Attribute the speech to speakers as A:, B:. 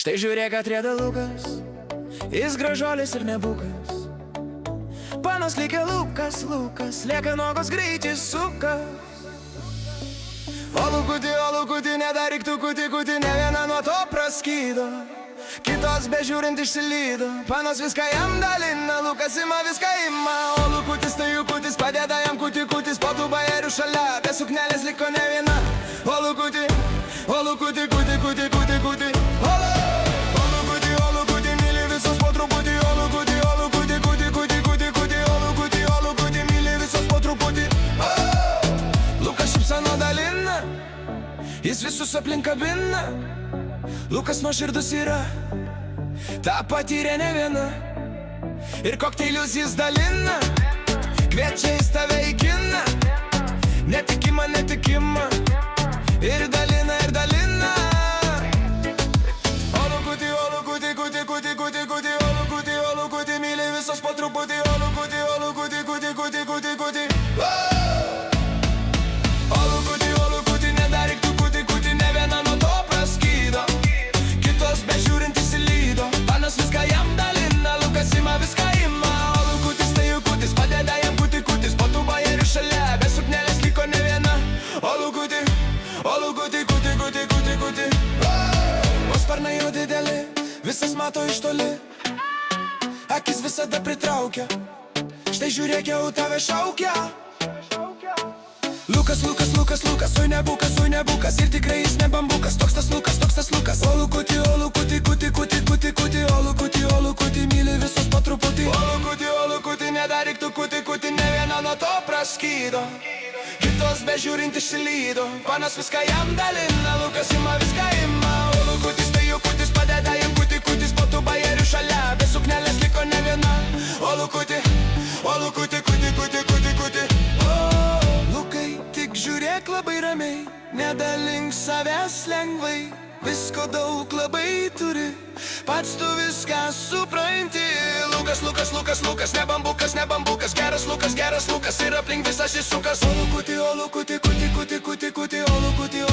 A: Štai žiūrėk, atrieda Lukas, jis gražuolis ir nebukas. Panos likia Lukas, lieka nuogos greičiai suka. O Lukutį, nedaryk tu kuti, ne viena nuo to praskydo. Kitos bežiūrint išsilydo, panos viską jam dalina, Lukas ima viską ima. O Lukutis tai Jukutis, padeda jam kutis, po tų bajerių šalia, be suknelės liko ne viena. O Lukutį, kuti. O Lukutį, myli visus po truputį. O Lukutį, kuti, myli visus po truputį. Lukas šypseno dalina, jis visus aplink kabina. Lukas nuoširdus yra, tą patyrė ne viena. Ir kokteilius jis dalina, kviečia jis tave į kiną. Netikima, ir dalina. O Lukutį, myli visos po truputį. O Lukutį, O Lukutį, nedaryk tu kuti, ne viena nuo to praskydo. Kitos bežiūrint įsilydo, panos viską jam dalina, Lukas ima viską ima. O Lukutis tai Jukutis, padeda jam kutis, po tų bajerių šalia, be suknelės liko ne viena. O Lukutį, kuti. O sparnai jo dideli, visas mato iš toli, akis visada pritraukia. Štai žiūrėk, jau tave šaukia. Lukas, oi nebukas, ir tikrai jis ne bambukas. Toks tas Lukas. O Lukutį, kuti. O Lukutį, myli visus po truputį. O Lukutį, nedaryk tu kuti, ne viena nuo to praskydo. Kitos bežiūrint išsilydo, panos viską jam dalina, Lukas ima viską ima. O Lukutis tai Jukutis, padeda jam kutis, po tų bajerių šalia, be suknelės liko ne viena. O Lukutį, kuti. Lukai, tik žiūrėk labai ramiai, nedalink savęs lengvai. Visko daug labai turi, pats tu viską supranti. Lukas, ne bambukas, geras Lukas, ir aplink visas šis sukas. O Lukutį, kuti. O Lukutį,